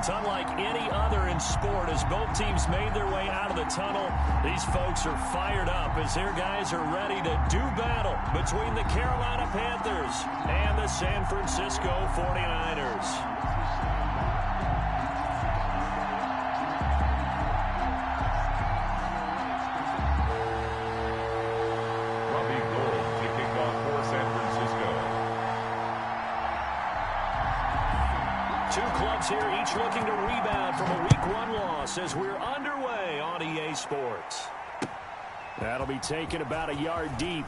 It's unlike any other in sport. As both teams made their way out of the tunnel, these folks are fired up as their guys are ready to do battle between the Carolina Panthers and the San Francisco 49ers. Here, each looking to rebound from a Week 1 loss as we're underway on EA Sports. That'll be taken about a yard deep.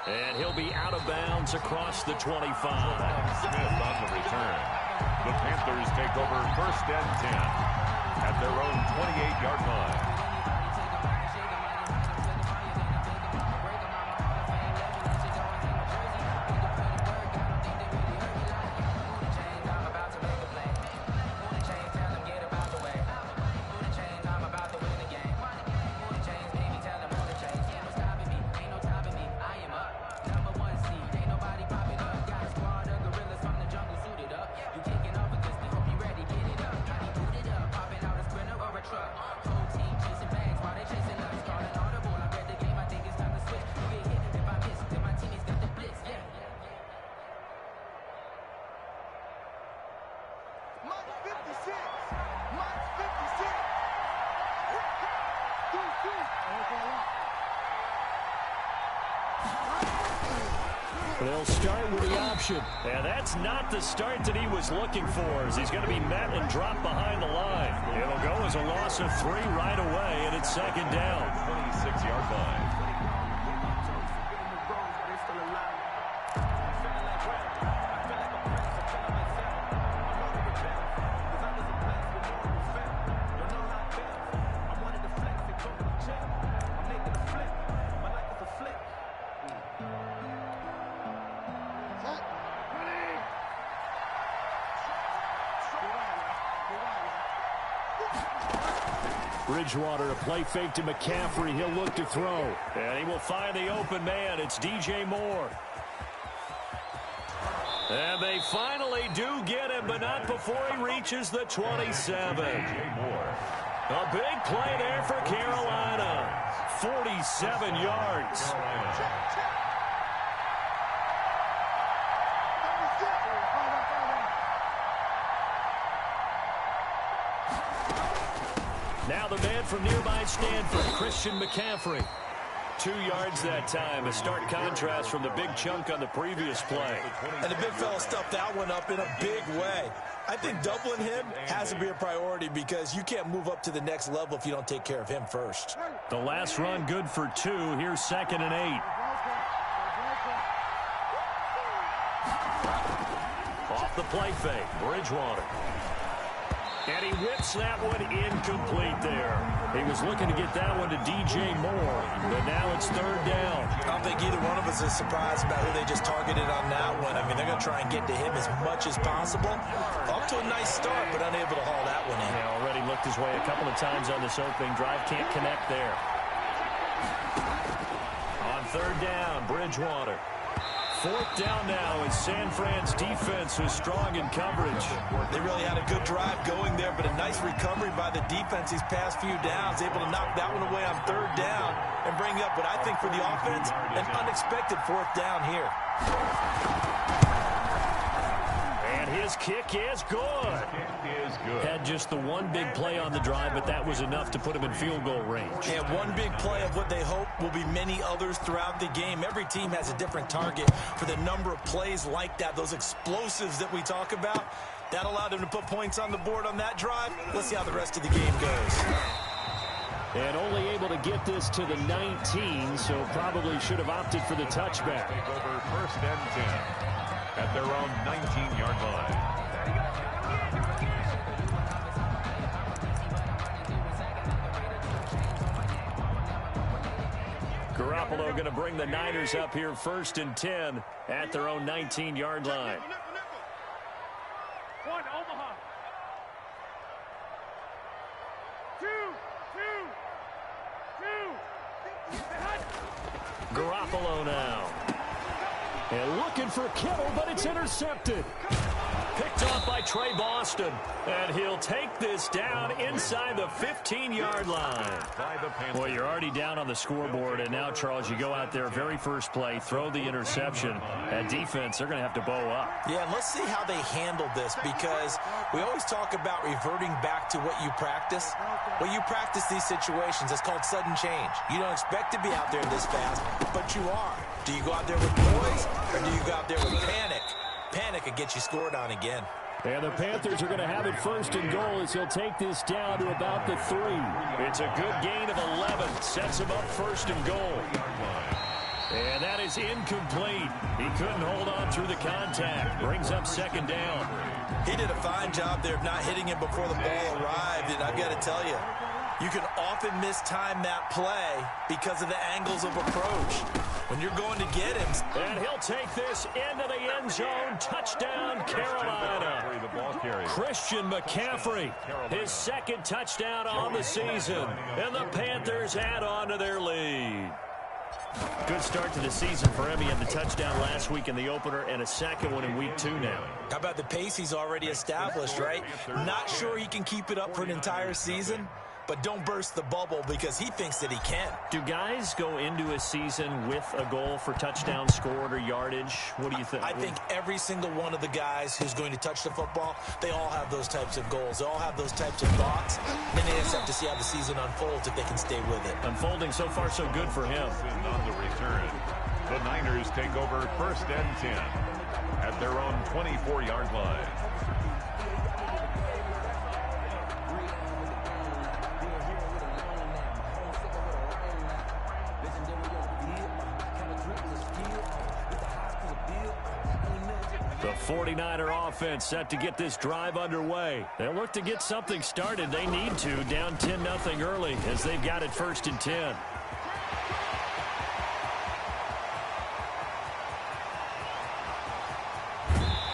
And he'll be out of bounds across the 25. Smith on the return. The Panthers take over 1st and 10 at their own 28-yard line. They'll start with the option. And that's not the start that he was looking for, as he's going to be met and dropped behind the line. It'll go as a loss of 3 right away, and it's 2nd down. 26-yard line. Bridgewater, a play fake to McCaffrey. He'll look to throw. And he will find the open man. It's DJ Moore. And they finally do get him, but not before he reaches the 27. A big play there for Carolina. 47 yards. Now the man from nearby Stanford, Christian McCaffrey. 2 yards that time, a stark contrast from the big chunk on the previous play. And the big fella stuffed that one up in a big way. I think doubling him has to be a priority because you can't move up to the next level if you don't take care of him first. The last run good for 2. Here's 2nd and 8. Off the play fake, Bridgewater. And he whips that one incomplete there. He was looking to get that one to DJ Moore, but now it's 3rd down. I don't think either one of us is surprised about who they just targeted on that one. I mean, they're going to try and get to him as much as possible. Off to a nice start, but unable to haul that one in. Yeah, already looked his way a couple of times on this opening drive. Can't connect there. On 3rd down, Bridgewater. 4th down now as San Fran's defense was strong in coverage. They really had a good drive going there, but a nice recovery by the defense these past few downs, able to knock that one away on 3rd down and bring up what I think for the offense, an unexpected 4th down here. And his kick is good. Had just the one big play on the drive, but that was enough to put him in field goal range. And one big play of what they hope will be many others throughout the game. Every team has a different target for the number of plays like that, those explosives that we talk about. That allowed him to put points on the board on that drive. Let's see how the rest of the game goes. And only able to get this to the 19, so probably should have opted for the touchback. Take over 1st and 10 at their own 19-yard line. Garoppolo going to bring the Niners up here 1st and 10 at their own 19-yard line. One, Omaha. Two. Garoppolo now. And looking for Kittle, but it's intercepted. Picked off Trey Boston, and he'll take this down inside the 15-yard line. Well, you're already down on the scoreboard, and now, Charles, you go out there, very first play, throw the interception. At defense, they're going to have to bow up. Yeah, and let's see how they handle this, because we always talk about reverting back to what you practice. When you practice these situations, it's called sudden change. You don't expect to be out there this fast, but you are. Do you go out there with poise, or do you go out there with panic? Panic and get you scored on again. And the Panthers are going to have it first and goal as he'll take this down to about the 3. It's a good gain of 11. Sets him up first and goal. And that is incomplete. He couldn't hold on through the contact. Brings up second down. He did a fine job there of not hitting him before the ball arrived. And I've got to tell you, you can often mistime that play because of the angles of approach. When you're going to get him. And he'll take this into the end zone. Touchdown, Carolina. Christian McCaffrey, his second touchdown on the season. And the Panthers add on to their lead. Good start to the season for him. He had the touchdown last week in the opener and a second one in week 2 now. How about the pace he's already established, right? Not sure he can keep it up for an entire season, but don't burst the bubble because he thinks that he can. Do guys go into a season with a goal for touchdowns scored or yardage? What do you think? I think every single one of the guys who's going to touch the football, they all have those types of goals. They all have those types of thoughts. And then they just have to see how the season unfolds if they can stay with it. Unfolding so far so good for him. On the return, the Niners take over first and 10 at their own 24-yard line. The 49er offense set to get this drive underway. They'll look to get something started. They need to, down 10-0 early as they've got it first and 10.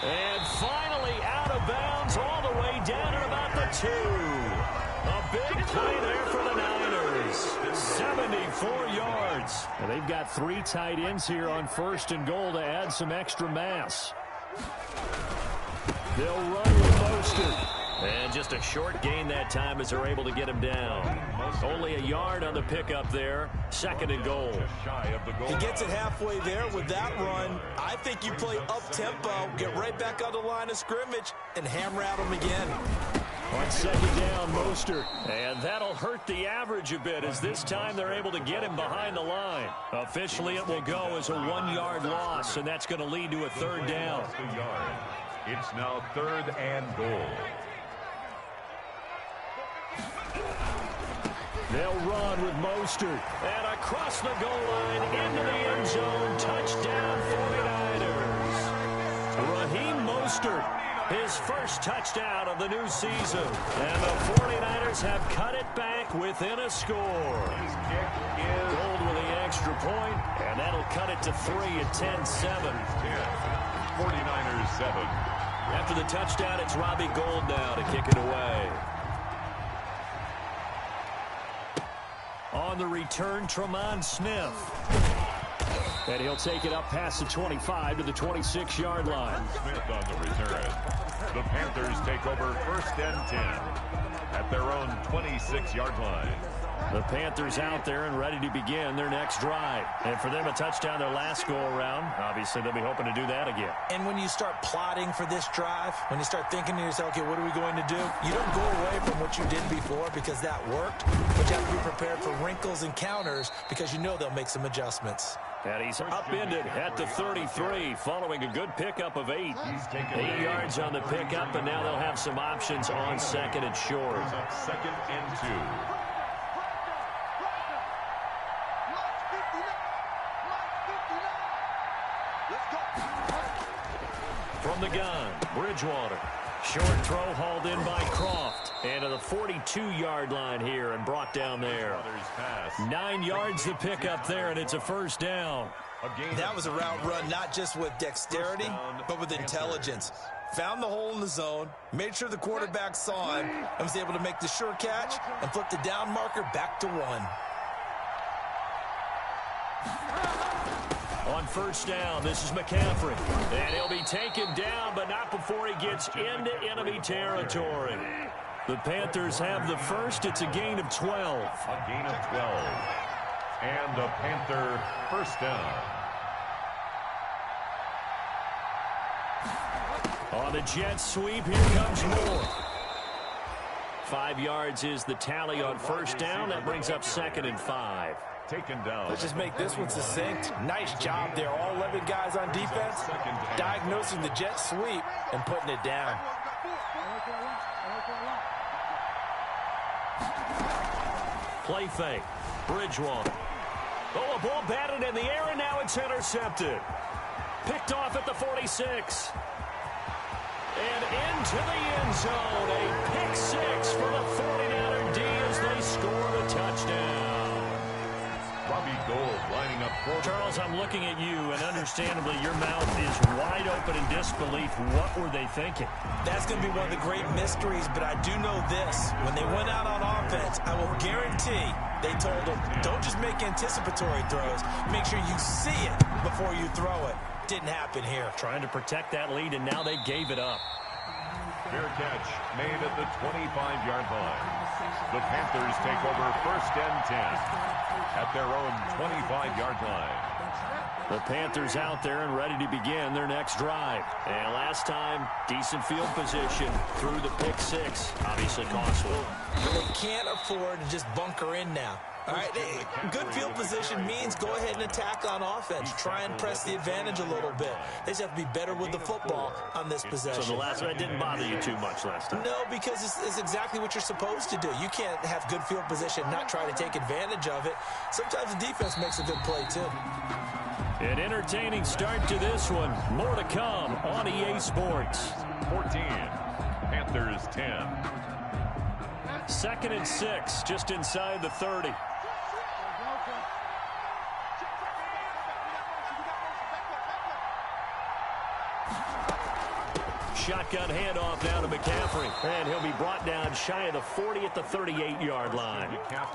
And finally out of bounds all the way down at about the 2. A big play there for the Niners. 74 yards. And they've got 3 tight ends here on first and goal to add some extra mass. They'll run with Mostert. And just a short gain that time as they're able to get him down. Only a yard on the pickup there. Second and goal. He gets it halfway there with that run. I think you play up-tempo, get right back on the line of scrimmage, and hammer at him again. On second down, Mostert. And that'll hurt the average a bit as this time they're able to get him behind the line. Officially, it will go as a 1-yard loss, and that's going to lead to a third down. It's now third and goal. They'll run with Mostert. And across the goal line into the end zone. Touchdown 49ers. Raheem Mostert, his first touchdown of the new season. And the 49ers have cut it back within a score. Gold with the extra point, and that'll cut it to 3 at 10-7. 49ers 7. After the touchdown, it's Robbie Gould now to kick it away. On the return, Tremont Smith. And he'll take it up past the 25 to the 26-yard line. Smith on the return. The Panthers take over first and 10 at their own 26-yard line. The Panthers out there and ready to begin their next drive. And for them, a touchdown their last go-around. Obviously, they'll be hoping to do that again. And when you start plotting for this drive, when you start thinking to yourself, okay, what are we going to do? You don't go away from what you did before because that worked, but you have to be prepared for wrinkles and counters because you know they'll make some adjustments. And he's upended at the 33 following a good pickup of 8. 8 yards on the pickup, and now they'll have some options on second and short. Second and 2. From the gun, Bridgewater. Short throw hauled in by Croft. And to the 42-yard line here and brought down there. 9 yards to pick up there, and it's a first down. That was a route run not just with dexterity, but with intelligence. Found the hole in the zone, made sure the quarterback saw him, and was able to make the sure catch and flip the down marker back to 1. On on first down. This is McCaffrey. And he'll be taken down, but not before he gets into enemy territory. The Panthers have the first. It's a gain of 12. A gain of 12. And a Panther first down. On the jet sweep, here comes Moore. 5 yards is the tally on first down. That brings up 2nd and 5. Taken down. Let's just make this one succinct. Nice job there. All 11 guys on defense diagnosing the jet sweep and putting it down. Play fake. Bridgewater. Oh, a ball batted in the air, and now it's intercepted. Picked off at the 46. And into the end zone. A pick 6 for the 49er D as they score the touchdown. Robbie Gould lining up for Charles, I'm looking at you, and understandably, your mouth is wide open in disbelief. What were they thinking? That's going to be one of the great mysteries, but I do know this. When they went out on offense, I will guarantee they told them, don't just make anticipatory throws. Make sure you see it before you throw it. Didn't happen here. Trying to protect that lead, and now they gave it up. fair catch made at the 25-yard line. The Panthers take over 1st and 10 at their own 25-yard line. The Panthers out there and ready to begin their next drive. And last time, decent field position through the pick 6. Obviously costly. They can't afford to just bunker in now. All right, good field position means go ahead and attack on offense. Try and press the advantage a little bit. They just have to be better with the football on this possession. So the last one didn't bother you too much last time? No, because it's exactly what you're supposed to do. You can't have good field position and not try to take advantage of it. Sometimes the defense makes a good play, too. An entertaining start to this one. More to come on EA Sports. 14, Panthers 10. 2nd and 6, just inside the 30. Shotgun handoff down to McCaffrey. And he'll be brought down shy of the 40 at the 38-yard line.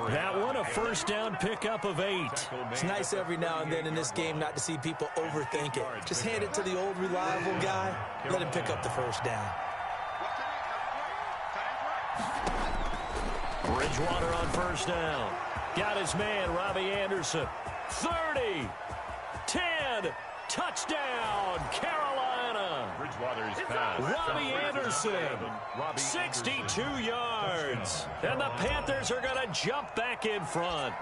That one a first down pickup of 8. It's nice every now and then in this game not to see people overthink it. Just hand it to the old reliable guy. Let him pick up the first down. Bridgewater on first down. Got his man, Robbie Anderson. 30, 10, touchdown, Carolina. Bridgewater's pass. Robbie Anderson, 62 yards. And the Panthers are going to jump back in front.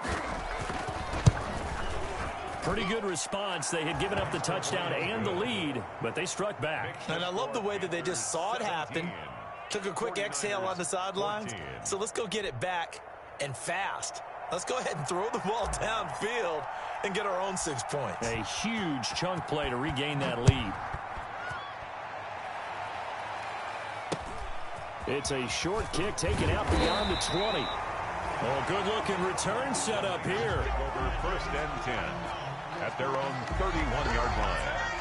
Pretty good response. They had given up the touchdown and the lead, but they struck back. And I love the way that they just saw it happen. Took a quick exhale on the sidelines. So let's go get it back and fast. Let's go ahead and throw the ball downfield and get our own 6 points. A huge chunk play to regain that lead. It's a short kick taken out beyond the 20. Oh, good-looking return set up here. Over 1st and 10 at their own 31-yard line.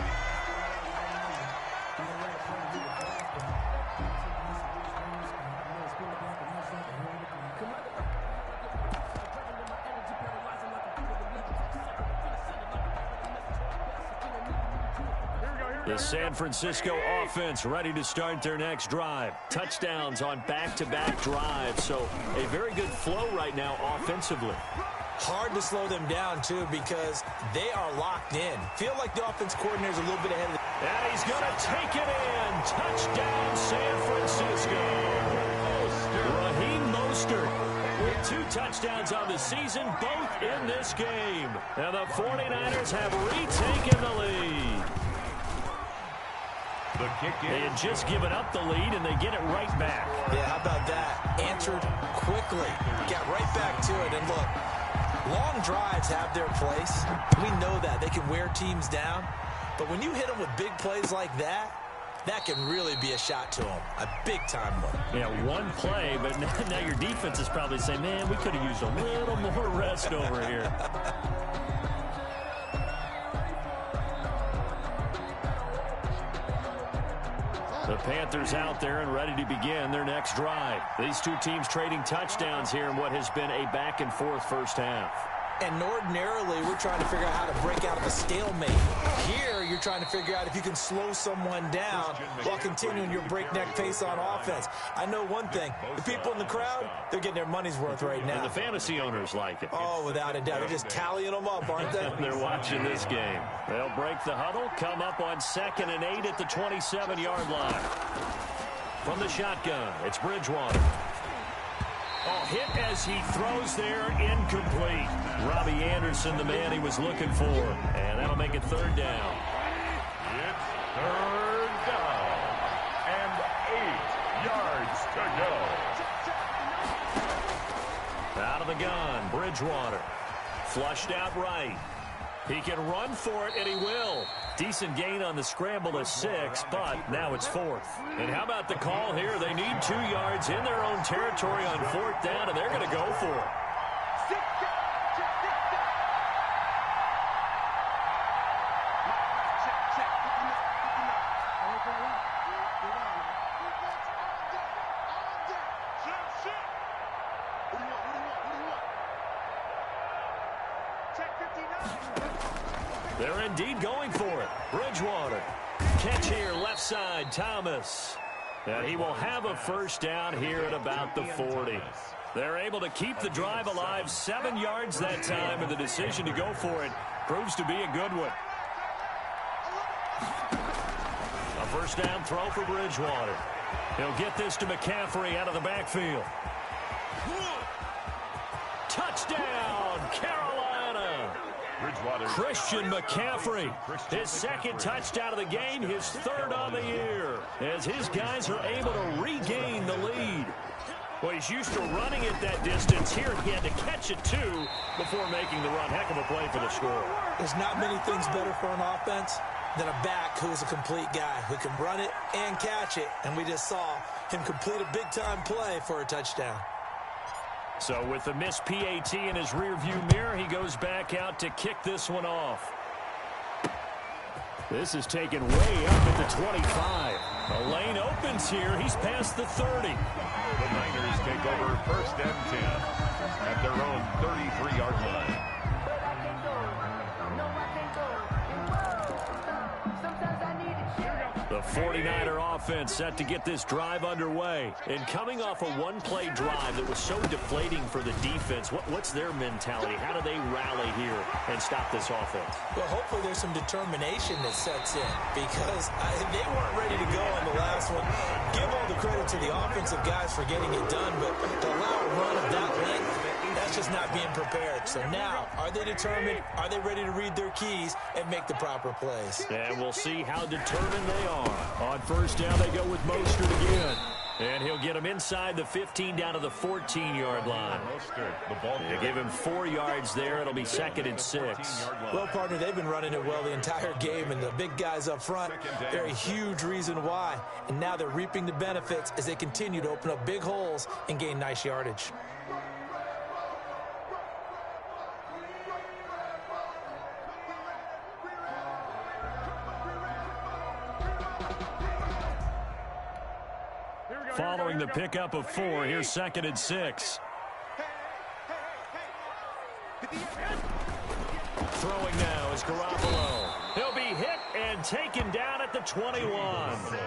The San Francisco offense ready to start their next drive. Touchdowns on back-to-back drives, so a very good flow right now offensively. Hard to slow them down, too, because they are locked in. Feel like the offense coordinator's a little bit ahead of the... And he's going to take it in. Touchdown, San Francisco. Raheem Mostert with 2 touchdowns on the season, both in this game. And the 49ers have retaken the lead. They had just given up the lead, and they get it right back. Yeah, how about that? Answered quickly. Got right back to it. And look, long drives have their place. We know that. They can wear teams down. But when you hit them with big plays like that, that can really be a shot to them. A big-time one. Yeah, one play, but now your defense is probably saying, man, we could have used a little more rest over here. The Panthers out there and ready to begin their next drive. These two teams trading touchdowns here in what has been a back-and-forth first half. And ordinarily, we're trying to figure out how to break out of a stalemate. Here, you're trying to figure out if you can slow someone down while continuing your breakneck pace on offense. I know one thing. The people in the crowd, they're getting their money's worth right now. And the fantasy owners like it. Oh, without a doubt. They're just tallying them up, aren't they? They're watching this game. They'll break the huddle, come up on 2nd and 8 at the 27-yard line. From the shotgun, it's Bridgewater. Oh, hit as he throws there, incomplete. Robbie Anderson, the man he was looking for. And that'll make it 3rd down. It's 3rd down. And 8 yards to go. Out of the gun, Bridgewater. Flushed out right. He can run for it, and he will. Decent gain on the scramble to 6, but now it's 4th. And how about the call here? They need 2 yards in their own territory on 4th down, and they're going to go for it. They're indeed going for it. Bridgewater. Catch here, left side, Thomas. And he will have a 1st down here at about the 40. They're able to keep the drive alive, 7 yards that time, and the decision to go for it proves to be a good one. A 1st down throw for Bridgewater. He'll get this to McCaffrey out of the backfield. Touchdown, Carolina! Christian McCaffrey, his 2nd touchdown of the game, his 3rd on the year, as his guys are able to regain the lead. Well, he's used to running it that distance. Here he had to catch it, too, before making the run. Heck of a play for the score. There's not many things better for an offense than a back who's a complete guy who can run it and catch it. And we just saw him complete a big-time play for a touchdown. So with the missed PAT in his rearview mirror, he goes back out to kick this one off. This is taken way up at the 25. A lane opens here. He's past the 30. The Niners take over 1st and 10 at their own 33-yard line. The 49er offense set to get this drive underway. And coming off a one-play drive that was so deflating for the defense, what's their mentality? How do they rally here and stop this offense? Well, hopefully there's some determination that sets in, because they weren't ready to go on the last one. Give all the credit to the offensive guys for getting it done, but to allow a run of that length, that's just not being prepared. So now, are they determined? Are they ready to read their keys and make the proper plays? And we'll see how determined they are. On 1st down, they go with Mostert again. And he'll get him inside the 15 down to the 14-yard line. They give him 4 yards there. It'll be 2nd and 6. Well, partner, they've been running it well the entire game, and the big guys up front, they're a huge reason why. And now they're reaping the benefits as they continue to open up big holes and gain nice yardage. Following the pickup of 4, here's 2nd and 6. Throwing now is Garoppolo. He'll be hit and taken down at the 21.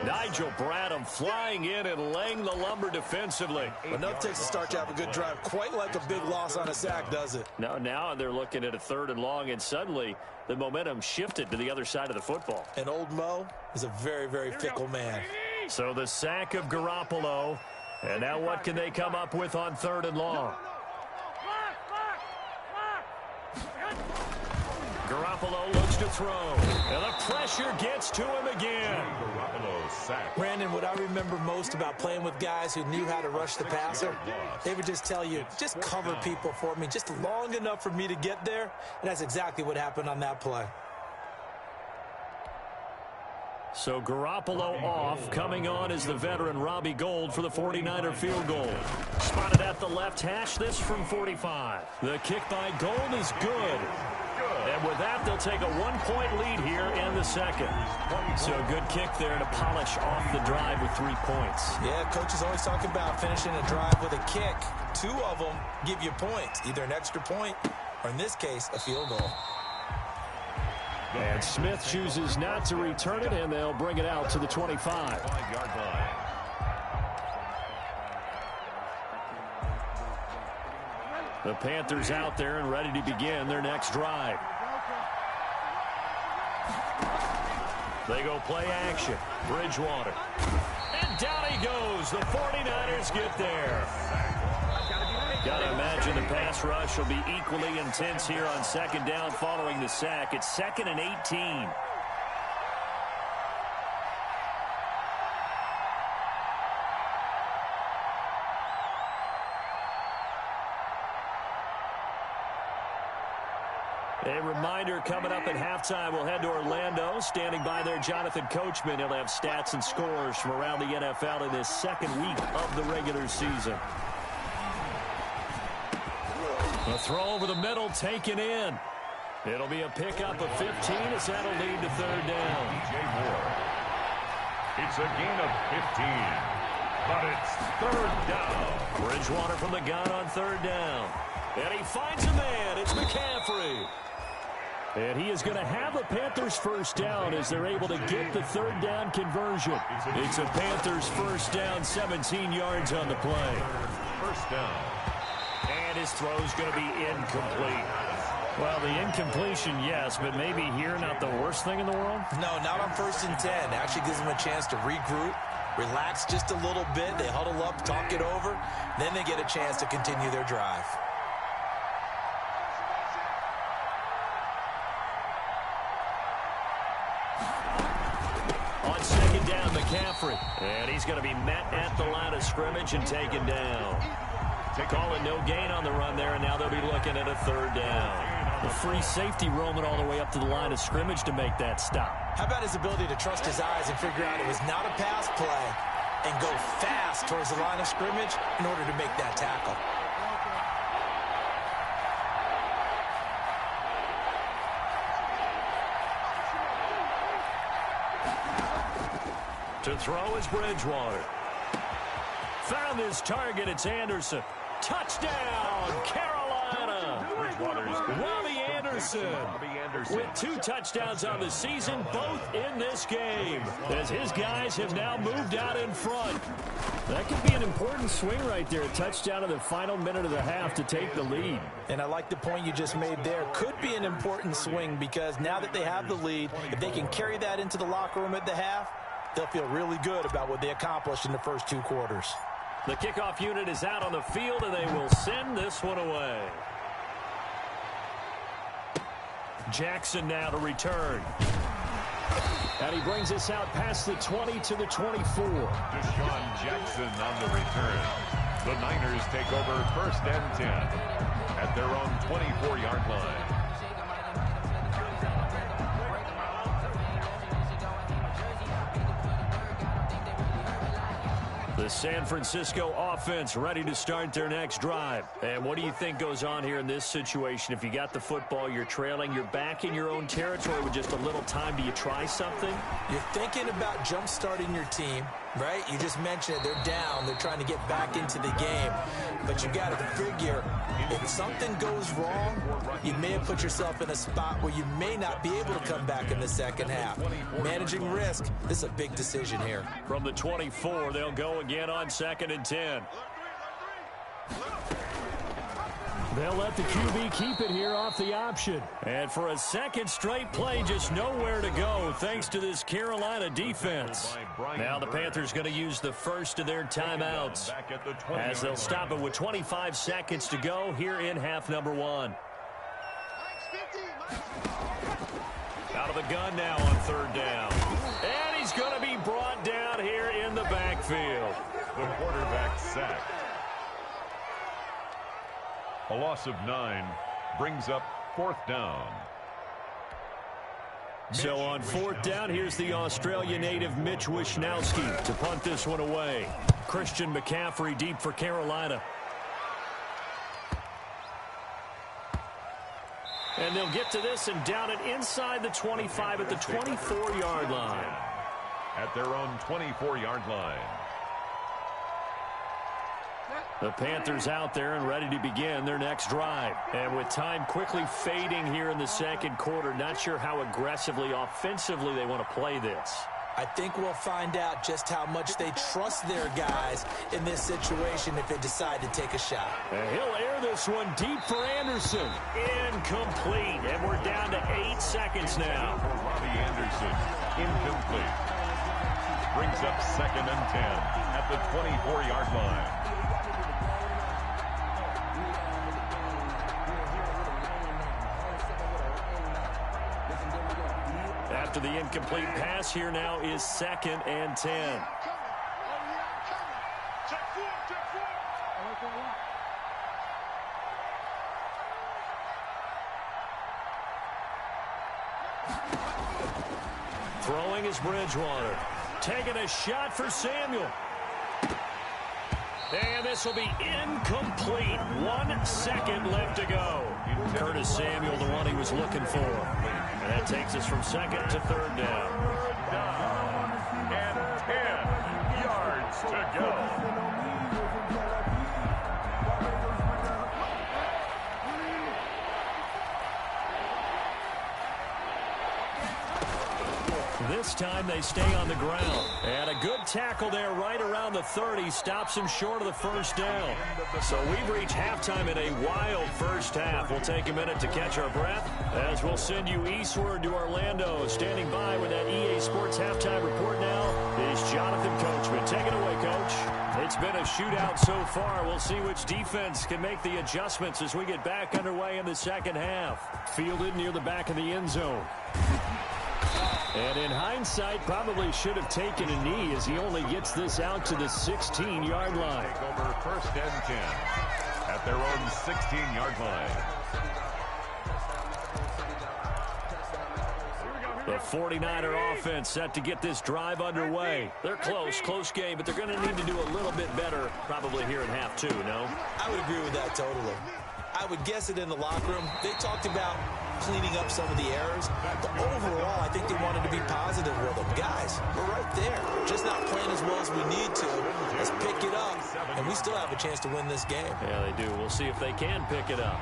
Nigel Bradham flying in and laying the lumber defensively. Enough takes to start to have a good drive. Quite like a big loss on a sack, does it? Now they're looking at a 3rd and long, and suddenly the momentum shifted to the other side of the football. And old Mo is a very, very fickle man. So the sack of Garoppolo. And now what can they come up with on 3rd and long? Garoppolo looks to throw. And the pressure gets to him again. Brandon, what I remember most about playing with guys who knew how to rush the passer, they would just tell you, just cover people for me, just long enough for me to get there. And that's exactly what happened on that play. So Garoppolo off. Coming on is the veteran Robbie Gould for the 49er field goal. Spotted at the left hash, this from 45. The kick by Gould is good. And with that, they'll take a 1-point lead here in the 2nd. So a good kick there to polish off the drive with 3 points. Yeah, coaches always talk about finishing a drive with a kick. 2 of them give you points, either an extra point or in this case, a field goal. And Smith chooses not to return it, and they'll bring it out to the 25. 5-yard line. The Panthers out there and ready to begin their next drive. They go play action. Bridgewater. And down he goes. The 49ers get there. Got to imagine the pass rush will be equally intense here on second down following the sack. It's 2nd and 18. A reminder coming up at halftime, we'll head to Orlando. Standing by there, Jonathan Coachman. He'll have stats and scores from around the NFL in this second week of the regular season. A throw over the middle, taken in. It'll be a pickup of 15 as that'll lead to third down. DJ Moore. It's a gain of 15, but it's third down. Bridgewater from the gun on third down. And he finds a man. It's McCaffrey. And he is going to have the Panthers first down as they're able to get the third down conversion. It's a Panthers first down, 17 yards on the play. First down. And his throw's going to be incomplete. Well, the incompletion, yes, but maybe here not the worst thing in the world? No, not on 1st and 10. Actually gives them a chance to regroup, relax just a little bit. They huddle up, talk it over. Then they get a chance to continue their drive. On second down, McCaffrey. And he's going to be met at the line of scrimmage and taken down. Call it no gain on the run there, and now they'll be looking at a third down. The free safety roaming all the way up to the line of scrimmage to make that stop. How about his ability to trust his eyes and figure out it was not a pass play and go fast towards the line of scrimmage in order to make that tackle? To throw is Bridgewater. Found his target. It's Anderson. Touchdown, Carolina. Robbie Anderson with 2 touchdowns on the season, both in this game, as his guys have now moved out in front. That could be an important swing right there. A touchdown in the final minute of the half to take the lead. And I like the point you just made there. Could be an important swing because now that they have the lead, if they can carry that into the locker room at the half, they'll feel really good about what they accomplished in the first 2 quarters. The kickoff unit is out on the field, and they will send this one away. Jackson now to return. And he brings us out past the 20 to the 24. Deshaun Jackson on the return. The Niners take over 1st and 10 at their own 24-yard line. The San Francisco offense ready to start their next drive. And what do you think goes on here in this situation? If you got the football, you're trailing, you're back in your own territory with just a little time. Do you try something? You're thinking about jump-starting your team, right? You just mentioned it. They're down. They're trying to get back into the game. But you got to figure, if something goes wrong, you may have put yourself in a spot where you may not be able to come back in the second half. Managing risk, this is a big decision here. From the 24, they'll go again on 2nd and 10. They'll let the QB keep it here off the option. And for a second straight play, just nowhere to go thanks to this Carolina defense. Now the Panthers going to use the first of their timeouts as they'll stop it with 25 seconds to go here in half number 1. Out of the gun now on 3rd down. And he's going to be brought down here in the backfield. The quarterback sacked. A loss of 9 brings up 4th down. So on 4th down, here's the Australia native Mitch Wishnowsky to punt this one away. Christian McCaffrey deep for Carolina. And they'll get to this and down it inside the 25 at the 24-yard line. At their own 24-yard line. The Panthers out there and ready to begin their next drive. And with time quickly fading here in the second quarter, not sure how aggressively, offensively they want to play this. I think we'll find out just how much they trust their guys in this situation if they decide to take a shot. And he'll air this one deep for Anderson. Incomplete. And we're down to 8 seconds now. Robbie Anderson, incomplete. Brings up 2nd and 10 at the 24-yard line. After the incomplete pass, here now is 2nd and 10. Throwing is Bridgewater. Taking a shot for Samuel. And this will be incomplete. 1 second left to go. Curtis Samuel, the one he was looking for. And that takes us from 2nd to 3rd down. And 10 yards to go. This time they stay on the ground. And a good tackle there right around the 30. Stops him short of the first down. So we've reached halftime in a wild first half. We'll take a minute to catch our breath as we'll send you eastward to Orlando. Standing by with that EA Sports halftime report now is Jonathan Coachman. Take it away, Coach. It's been a shootout so far. We'll see which defense can make the adjustments as we get back underway in the second half. Fielded near the back of the end zone. And in hindsight, probably should have taken a knee as he only gets this out to the 16-yard line. Take over 1st and 10 at their own 16-yard line. The 49er offense set to get this drive underway. They're close game, but they're going to need to do a little bit better probably here in half 2, no? I would agree with that totally. I would guess it in the locker room. They talked about cleaning up some of the errors, but overall, I think they wanted to be positive with them. Guys, we're right there. Just not playing as well as we need to. Let's pick it up, and we still have a chance to win this game. Yeah, they do. We'll see if they can pick it up.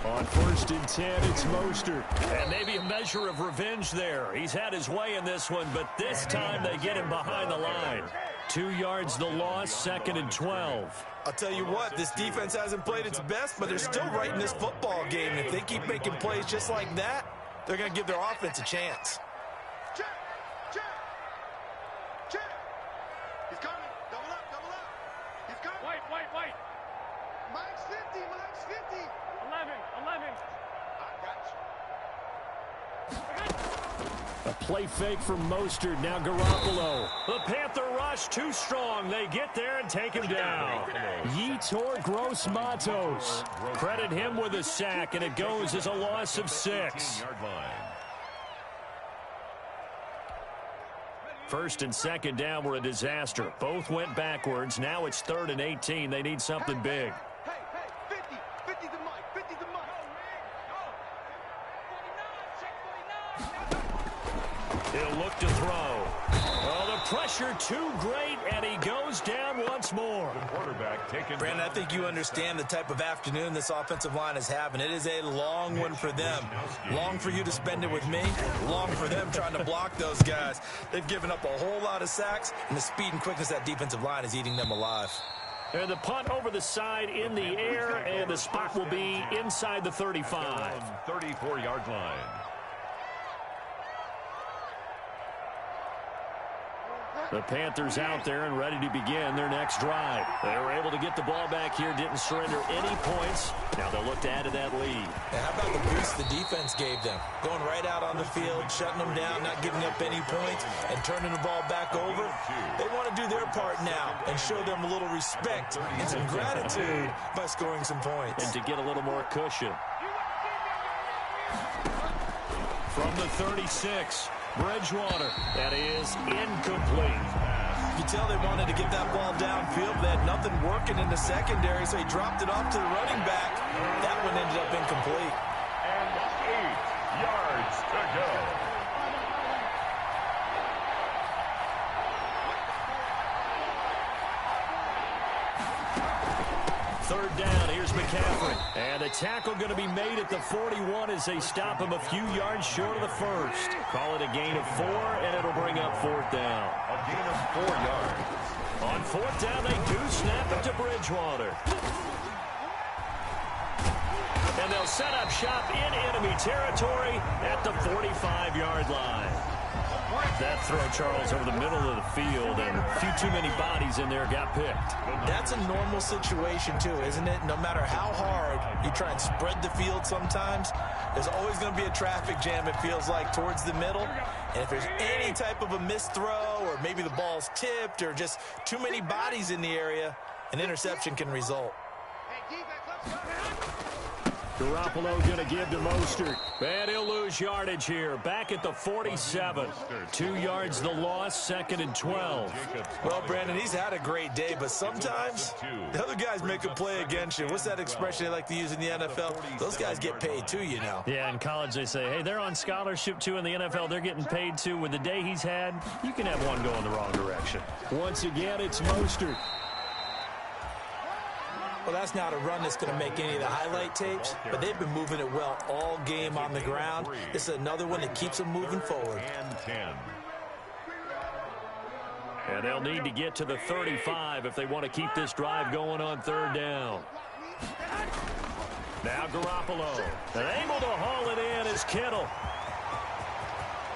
On 1st and 10, it's Mostert. And maybe a measure of revenge there. He's had his way in this one, but this time they get him behind the line. 2 yards the loss, 2nd and 12. I'll tell you what, this defense hasn't played its best, but they're still right in this football game. And if they keep making plays just like that, they're going to give their offense a chance. Check. He's coming. Double up. He's coming. White. Mike's 50. 11. I got you. A play fake from Mostert. Now Garoppolo. The Panther rush too strong. They get there and take him down. Yetur Gross-Matos. Credit him with a sack, and it goes as a loss of 6. 1st and 2nd down were a disaster. Both went backwards. Now it's 3rd and 18. They need something big. Hey, 50 to Mike. 50 to Mike. He'll look to throw. Oh, the pressure too great, and he goes down once more. The quarterback taken. Brandon, I think you understand the type of afternoon this offensive line is having. It is a long one for them. Long for you to spend it with me. Long for them trying to block those guys. They've given up a whole lot of sacks, and the speed and quickness of that defensive line is eating them alive. And the punt over the side in the air, and the spot will be inside the 35. 34-yard line. The Panthers out there and ready to begin their next drive. They were able to get the ball back here, didn't surrender any points. Now they'll look to add to that lead. And how about the boost the defense gave them? Going right out on the field, shutting them down, not giving up any points, and turning the ball back over. They want to do their part now and show them a little respect and some gratitude by scoring some points. And to get a little more cushion. From the 36, Bridgewater. That is incomplete. You tell they wanted to get that ball downfield. They had nothing working in the secondary, so he dropped it off to the running back. That one ended up incomplete. And 8 yards to go. Third down, here's McCaffrey. And the tackle going to be made at the 41 as they stop him a few yards short of the first. Call it a gain of 4, and it'll bring up fourth down. A gain of 4 yards. On fourth down, they do snap it to Bridgewater. And they'll set up shop in enemy territory at the 45-yard line. That throw, Charles, over the middle of the field, and a few too many bodies in there got picked. That's a normal situation, too, isn't it? No matter how hard you try and spread the field sometimes, there's always going to be a traffic jam, it feels like, towards the middle. And if there's any type of a missed throw, or maybe the ball's tipped, or just too many bodies in the area, an interception can result. Hey, defense, let's go. Garoppolo going to give to Mostert. And he'll lose yardage here. Back at the 47. 2 yards the loss, second and 12. Well, Brandon, he's had a great day, but sometimes the other guys make a play against you. What's that expression they like to use in the NFL? Those guys get paid too, you know. Yeah, in college they say, hey, they're on scholarship too. In the NFL, they're getting paid too. With the day he's had, you can have one going the wrong direction. Once again, it's Mostert. Well, that's not a run that's going to make any of the highlight tapes, but they've been moving it well all game on the ground. This is another one that keeps them moving forward. And 10. And they'll need to get to the 35 if they want to keep this drive going on third down. Now Garoppolo. And able to haul it in is Kittle.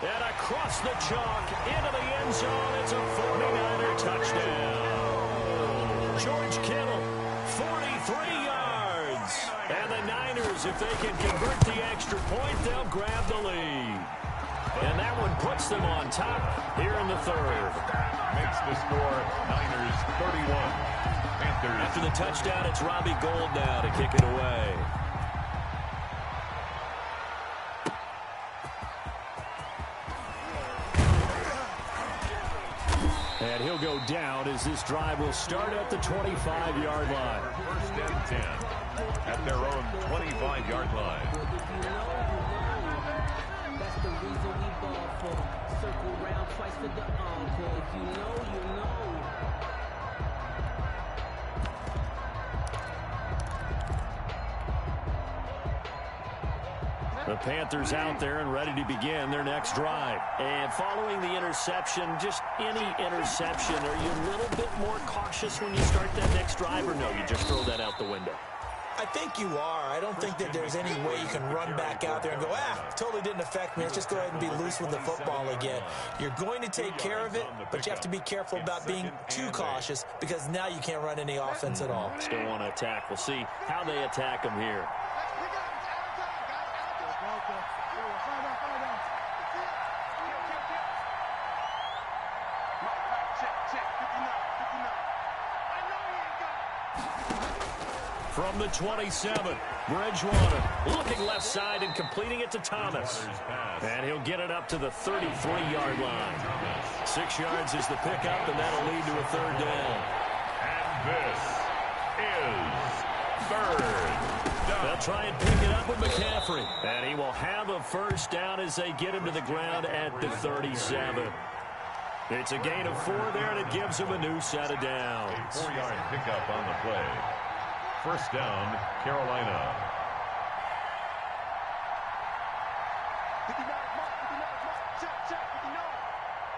And across the chalk into the end zone. It's a 49er touchdown. George Kittle. 43 yards. And the Niners, if they can convert the extra point, they'll grab the lead. And that one puts them on top here in the third. Makes the score Niners 31. Panthers. After the touchdown, it's Robbie Gould now to kick it away. And he'll go down as this drive will start at the 25-yard line. First and 10 at their own 25-yard line. That's the reason we ball for. Circle round twice for the encore. If you know, you know. The Panthers out there and ready to begin their next drive. And following the interception, just any interception, are you a little bit more cautious when you start that next drive, or no, you just throw that out the window? I think you are. I don't think that there's any way you can run back out there and go, totally didn't affect me. Let's just go ahead and be loose with the football again. You're going to take care of it, but you have to be careful about being too cautious because now you can't run any offense at all. Still want to attack. We'll see how they attack them here. From the 27, Bridgewater looking left side and completing it to Thomas. And he'll get it up to the 33-yard line. 6 yards is the pickup, and that'll lead to a third down. And this is third down. They'll try and pick it up with McCaffrey. And he will have a first down as they get him to the ground at the 37. It's a gain of 4 there, and it gives him a new set of downs. A 4-yard pickup on the play. First down, Carolina. 59, check, 59.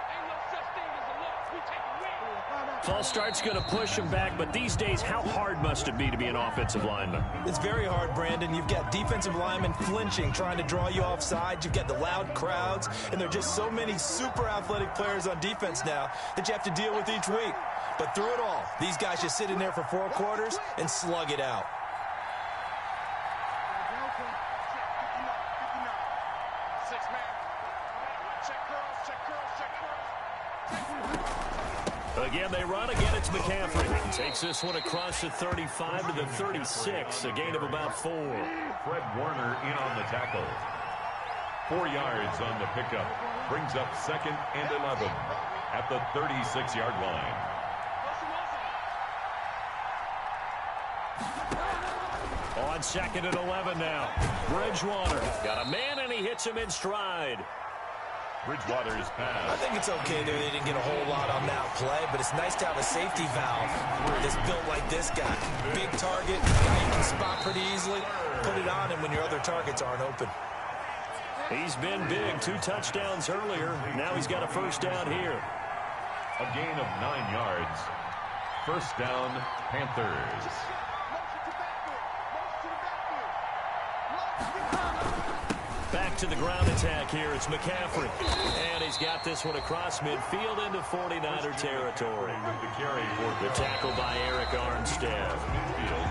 Ain't no such thing as a loss. We take a win. False start's going to push him back, but these days, how hard must it be to be an offensive lineman? It's very hard, Brandon. You've got defensive linemen flinching, trying to draw you off sides. You've got the loud crowds, and there are just so many super athletic players on defense now that you have to deal with each week. But through it all, these guys just sit in there for 4 quarters and slug it out. Again, they run. Again, it's McCaffrey. Takes this one across the 35 to the 36, a gain of about 4. Fred Warner in on the tackle. 4 yards on the pickup. Brings up 2nd and 11 at the 36-yard line. On 2nd and 11 now. Bridgewater got a man, and he hits him in stride. Bridgewater's pass. I think it's okay there. They didn't get a whole lot on that play, but it's nice to have a safety valve that's built like this guy. Big target, guy you can spot pretty easily. Put it on him when your other targets aren't open. He's been big. 2 touchdowns earlier. Now he's got a first down here. A gain of 9 yards. First down, Panthers. Back to the ground attack here. It's McCaffrey. And he's got this one across midfield into 49er territory. The tackle by Eric Armstead.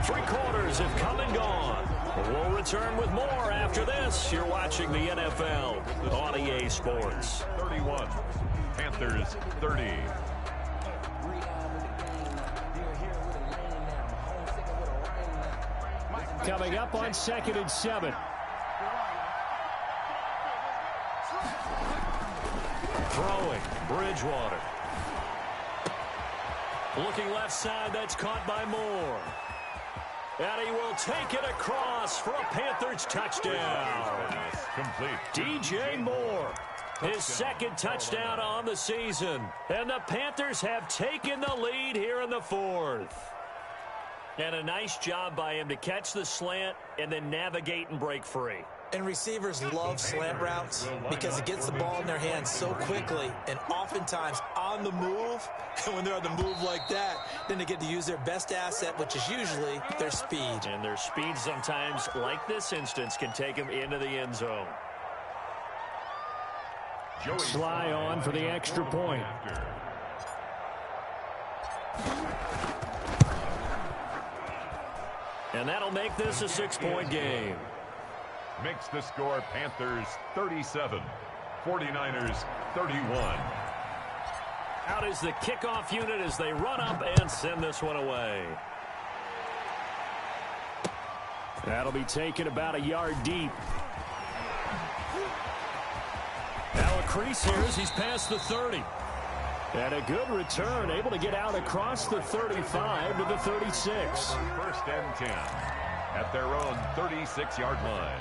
3 quarters have come and gone. We'll return with more after this. You're watching the NFL on EA Sports. 31. Panthers 30. Coming up on 2nd and 7. Throwing, Bridgewater. Looking left side, that's caught by Moore. And he will take it across for a Panthers touchdown. Complete. DJ Moore, his 2nd touchdown on the season. And the Panthers have taken the lead here in the 4th. And a nice job by him to catch the slant and then navigate and break free. And receivers love slant routes because it gets the ball in their hands so quickly and oftentimes on the move. And when they're on the move like that, then they get to use their best asset, which is usually their speed. And their speed sometimes, like this instance, can take them into the end zone. Sly on for the extra point. And that'll make this a 6-point game. Makes the score Panthers 37, 49ers 31. Out is the kickoff unit as they run up and send this one away. That'll be taken about a yard deep. Now a crease here as he's past the 30. And a good return, able to get out across the 35 to the 36. First and 10 at their own 36-yard line.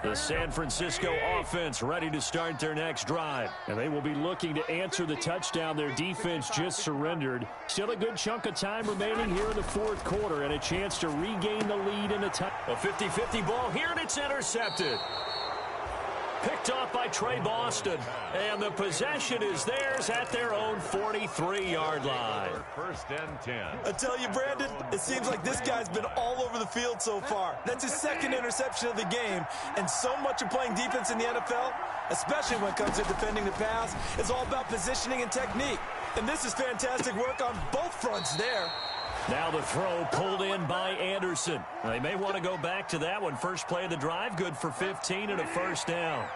The San Francisco offense ready to start their next drive. And they will be looking to answer the touchdown their defense just surrendered. Still a good chunk of time remaining here in the 4th quarter and a chance to regain the lead in a 50-50 ball here, and it's intercepted. Picked off by Trey Boston. And the possession is theirs at their own 43-yard line. First and 10. I tell you, Brandon, it seems like this guy's been all over the field so far. That's his 2nd interception of the game. And so much of playing defense in the NFL, especially when it comes to defending the pass, is all about positioning and technique. And this is fantastic work on both fronts there. Now the throw pulled in by Anderson. They may want to go back to that one. First play of the drive, good for 15 and a first down.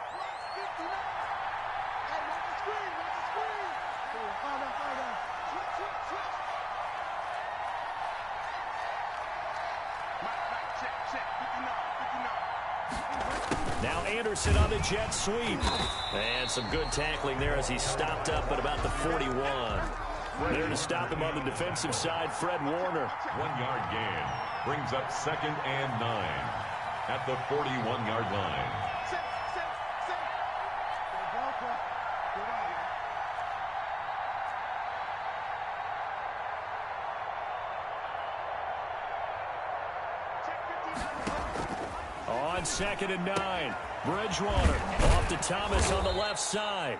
Now Anderson on the jet sweep. And some good tackling there as he stopped up at about the 41. There to stop him on the defensive side, Fred Warner. 1-yard gain. Brings up 2nd and 9 at the 41-yard line. On 2nd and 9, Bridgewater off to Thomas on the left side.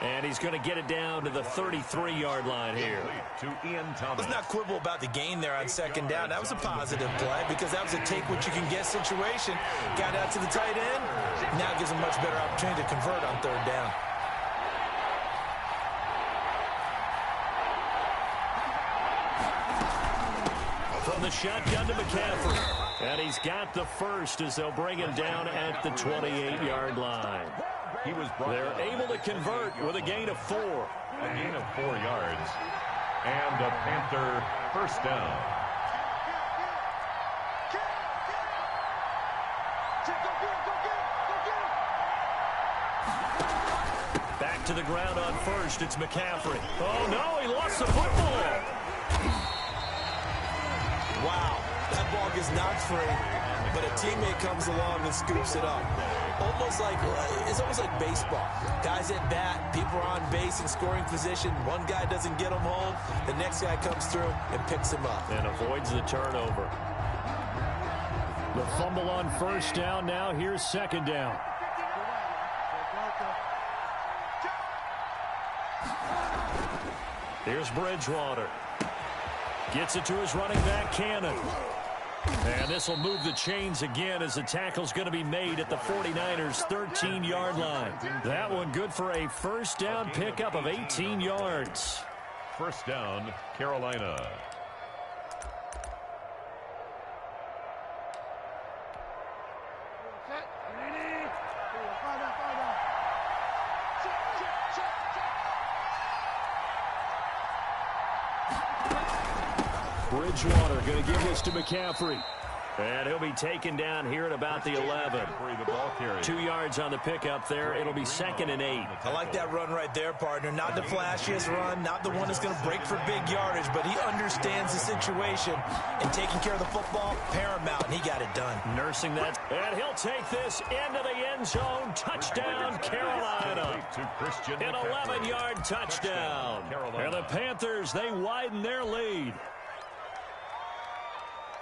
And he's going to get it down to the 33-yard line here. To Ian Thomas. Let's not quibble about the gain there on 2nd down. That was a positive play because that was a take-what-you-can-get situation. Got out to the tight end. Now gives him a much better opportunity to convert on 3rd down. From the shotgun to McCaffrey. And he's got the first as they'll bring him down at the 28-yard line. He was They're able to convert with a gain of 4. A gain of 4 yards. And a Panther first down. Back to the ground on first. It's McCaffrey. Oh, no, he lost the football. Wow, that ball gets knocked free, but a teammate comes along and scoops it up. It's almost like baseball. Guys at bat, people are on base in scoring position. One guy doesn't get him home. The next guy comes through and picks him up. And avoids the turnover. The fumble on first down. Now here's second down. Here's Bridgewater. Gets it to his running back, Cannon. And this will move the chains again as the tackle's going to be made at the 49ers' 13-yard line. That one good for a first down pickup of 18 yards. First down, Carolina. Bridgewater going to give this to McCaffrey. And he'll be taken down here at about the 11. 2 yards on the pickup there. It'll be 2nd and 8. I like that run right there, partner. Not the flashiest run, not the one that's going to break for big yardage, but he understands the situation, and taking care of the football, paramount, and he got it done. Nursing that. And he'll take this into the end zone. Touchdown, Carolina. An 11-yard touchdown. And the Panthers, they widen their lead.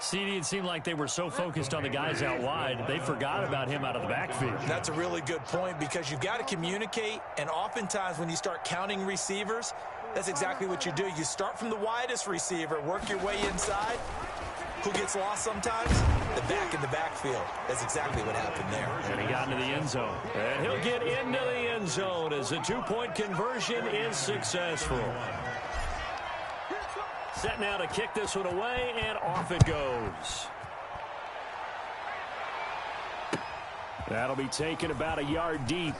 CD, it seemed like they were so focused on the guys out wide, they forgot about him out of the backfield. That's a really good point because you've got to communicate, and oftentimes when you start counting receivers, that's exactly what you do. You start from the widest receiver, work your way inside. Who gets lost sometimes? The back in the backfield. That's exactly what happened there. And he got into the end zone. And he'll get into the end zone as the two-point conversion is successful. Set now to kick this one away, and off it goes. That'll be taken about a yard deep.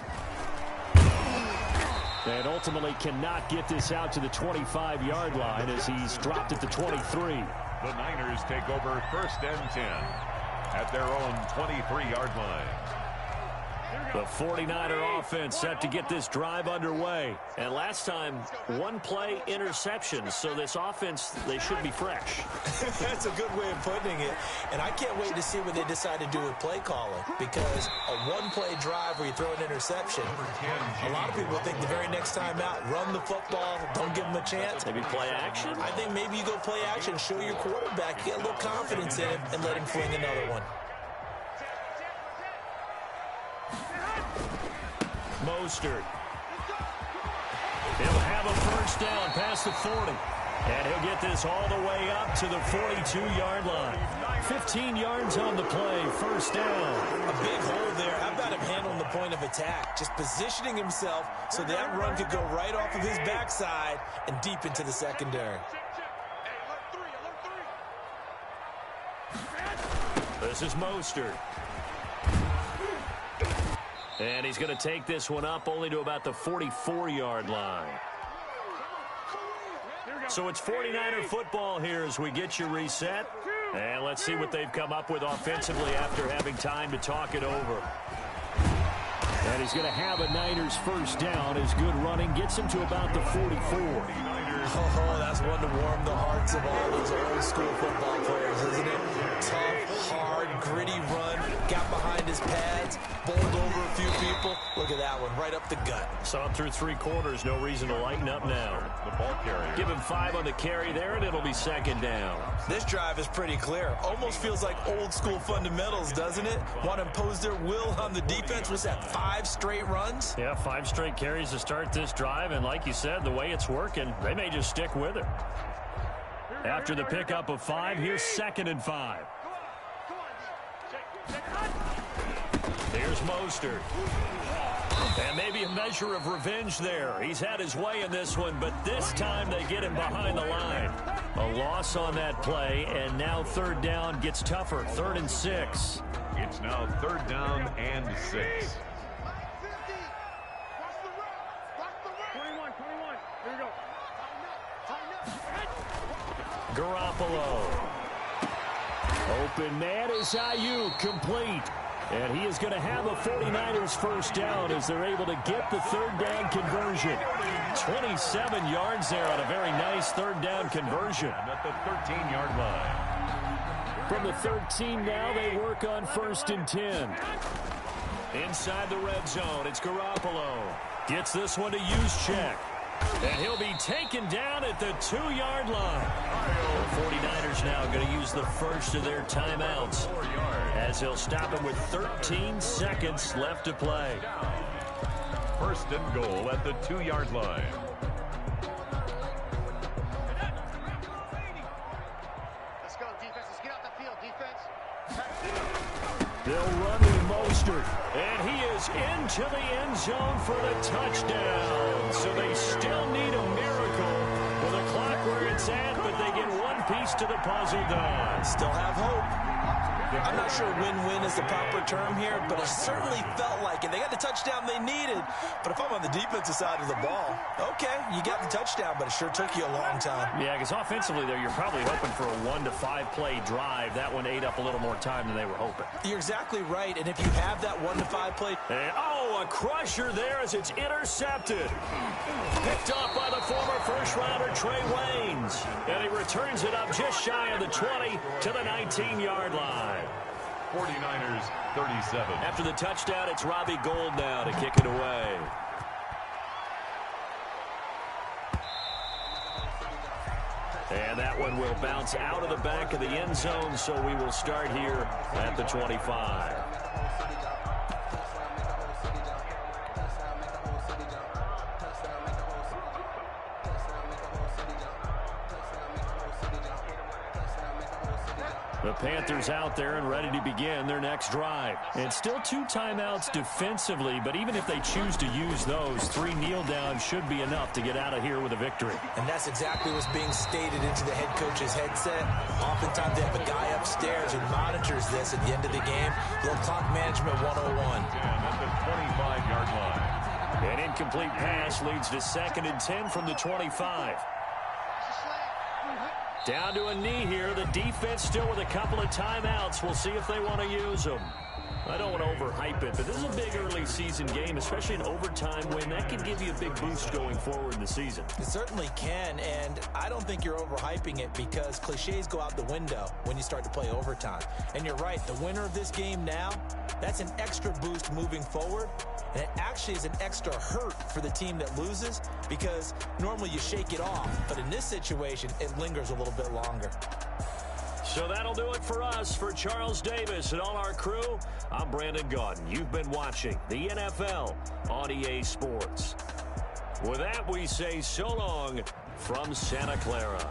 And ultimately cannot get this out to the 25-yard line as he's dropped at the 23. The Niners take over 1st and 10 at their own 23-yard line. The 49er offense set to get this drive underway. And last time, one-play interception. So this offense, they should be fresh. That's a good way of putting it. And I can't wait to see what they decide to do with play calling. Because a one-play drive where you throw an interception, a lot of people think the very next time out, run the football, don't give them a chance. Maybe play action? I think maybe you go play action, show your quarterback, get a little confidence in him, and let him fling another one. Mostert. He'll have a first down past the 40. And he'll get this all the way up to the 42-yard line. 15 yards on the play, first down. A big hole there. How about him handling the point of attack? Just positioning himself so that run could go right off of his backside and deep into the secondary. This is Mostert. And he's going to take this one up only to about the 44-yard line. So it's 49er football here as we get you reset. And let's see what they've come up with offensively after having time to talk it over. And he's going to have a Niners first down. His good running gets him to about the 44. Oh, that's one to warm the hearts of all those old school football players, isn't it? Tough, hard, gritty run, got behind his pads, bowled over a few people. Look at that one, right up the gut. Saw him through 3 quarters, no reason to lighten up now. The ball carrier. Give him 5 on the carry there, and it'll be second down. This drive is pretty clear. Almost feels like old school fundamentals, doesn't it? Want to impose their will on the defense. Was that 5 straight runs? Yeah, 5 straight carries to start this drive, and like you said, the way it's working, they may just stick with it. After the pickup of 5, here's 2nd and 5. Here's Mostert. And maybe a measure of revenge there. He's had his way in this one, but this time they get him behind the line. A loss on that play, and now 3rd down gets tougher. 3rd and 6. It's now 3rd down and 6. 21. Here we go. Garoppolo. Open man is Ayuk, complete. And he is going to have a 49ers first down as they're able to get the third down conversion. 27 yards there on a very nice third down conversion. At the 13-yard line. From the 13 now, they work on 1st and 10. Inside the red zone, it's Garoppolo. Gets this one to Juszczyk. And he'll be taken down at the 2-yard line. The 49ers now going to use the first of their timeouts as he'll stop him with 13 seconds left to play. 1st and goal at the 2-yard line. Let's go, defense. Let's get off the field, defense. They'll run with Mostert, and he is into the end zone for the touchdown. So they still need a miracle with the clock where it's at, but they get one piece to the puzzle done. Still have hope. I'm not sure win-win is the proper term here, but it certainly felt like it. They got the touchdown they needed, but if I'm on the defensive side of the ball, okay, you got the touchdown, but it sure took you a long time. Yeah, because offensively there, you're probably hoping for a 1 to 5 play drive. That one ate up a little more time than they were hoping. You're exactly right, and if you have that 1 to 5 play. And, a crusher there as it's intercepted. Picked off by the former first-rounder Trey Waynes. And he returns it up just shy of the 20 to the 19-yard line. 49ers 37. After the touchdown, it's Robbie Gould now to kick it away. And that one will bounce out of the back of the end zone, so we will start here at the 25. The Panthers out there and ready to begin their next drive. And still 2 timeouts defensively, but even if they choose to use those, 3 kneel downs should be enough to get out of here with a victory. And that's exactly what's being stated into the head coach's headset. Oftentimes they have a guy upstairs who monitors this at the end of the game. Little clock management 101. At the 25-yard line. An incomplete pass leads to 2nd and 10 from the 25. Down to a knee here. The defense still with a couple of timeouts. We'll see if they want to use them. I don't want to overhype it, but this is a big early season game, especially an overtime win. That could give you a big boost going forward in the season. It certainly can, and I don't think you're overhyping it because cliches go out the window when you start to play overtime. And you're right, the winner of this game now, that's an extra boost moving forward. And it actually is an extra hurt for the team that loses because normally you shake it off. But in this situation, it lingers a little bit longer. So that'll do it for us. For Charles Davis and all our crew, I'm Brandon Gaudin. You've been watching the NFL on EA Sports. With that, we say so long from Santa Clara.